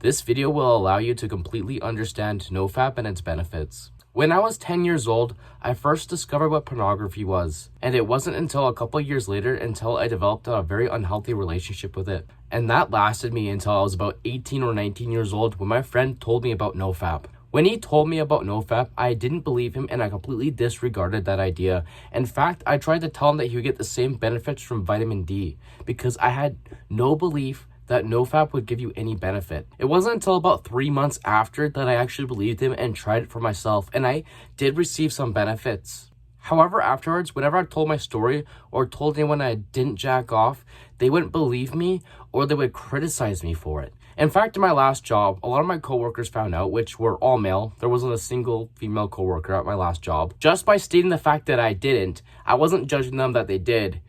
This video will allow you to completely understand NoFap and its benefits. When I was 10 years old, I first discovered what pornography was, and it wasn't until a couple years later until I developed a very unhealthy relationship with it. And that lasted me until I was about 18 or 19 years old when my friend told me about NoFap. When he told me about NoFap, I didn't believe him and I completely disregarded that idea. In fact, I tried to tell him that he would get the same benefits from vitamin D because I had no belief that NoFap would give you any benefit. It wasn't until about 3 months after that I actually believed him and tried it for myself, and I did receive some benefits. However, afterwards, whenever I told my story or told anyone I didn't jack off, they wouldn't believe me or they would criticize me for it. In fact, in my last job, a lot of my coworkers found out, which were all male. There wasn't a single female coworker at my last job. Just by stating the fact that I didn't, I wasn't judging them that they did,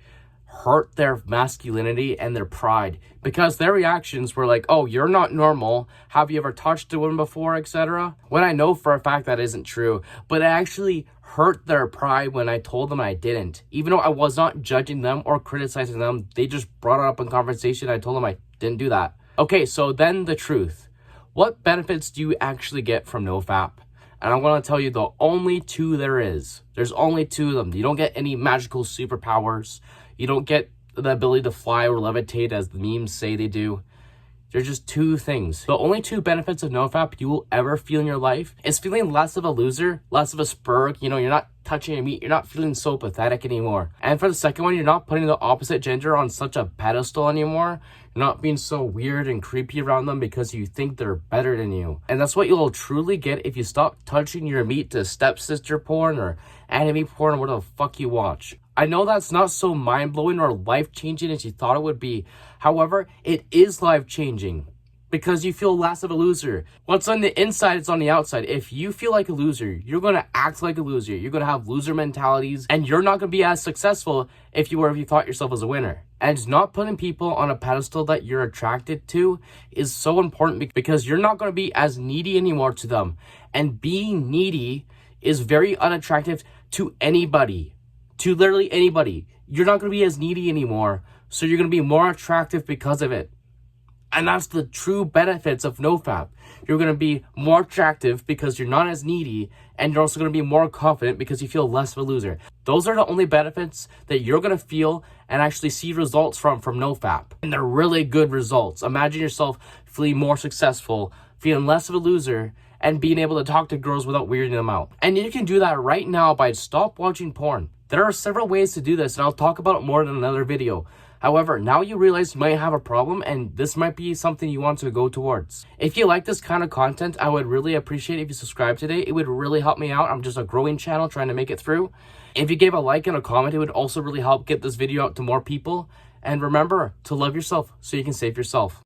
hurt their masculinity and their pride, because their reactions were like, oh, you're not normal, have you ever touched a woman before, etc. When I know for a fact that isn't true, but it actually hurt their pride when I told them I didn't. Even though I was not judging them or criticizing them, they just brought it up in conversation. I told them I didn't do that. Okay, so then the truth. What benefits do you actually get from NoFap? And I'm going to tell you the only two there is. There's only two of them. You don't get any magical superpowers. You don't get the ability to fly or levitate as the memes say they do. There's just two things. The only two benefits of NoFap you will ever feel in your life is feeling less of a loser, less of a spurg. You know, you're not touching your meat. You're not feeling so pathetic anymore. And for the second one, you're not putting the opposite gender on such a pedestal anymore. You're not being so weird and creepy around them because you think they're better than you. And that's what you'll truly get if you stop touching your meat to stepsister porn or anime porn or whatever the fuck you watch. I know that's not so mind-blowing or life-changing as you thought it would be. However, it is life-changing because you feel less of a loser. What's on the inside is on the outside. If you feel like a loser, you're going to act like a loser. You're going to have loser mentalities, and you're not going to be as successful if you thought yourself as a winner. And not putting people on a pedestal that you're attracted to is so important because you're not going to be as needy anymore to them. And being needy is very unattractive to anybody. To literally anybody. You're not going to be as needy anymore, so you're going to be more attractive because of it. And that's the true benefits of NoFap. You're going to be more attractive because you're not as needy, and you're also going to be more confident because you feel less of a loser. Those are the only benefits that you're going to feel and actually see results from NoFap. And they're really good results. Imagine yourself feeling more successful, feeling less of a loser, and being able to talk to girls without weirding them out. And you can do that right now by stop watching porn. There are several ways to do this, and I'll talk about it more in another video. However, now you realize you might have a problem, and this might be something you want to go towards. If you like this kind of content, I would really appreciate if you subscribe today. It would really help me out. I'm just a growing channel trying to make it through. If you gave a like and a comment, it would also really help get this video out to more people. And remember to love yourself so you can save yourself.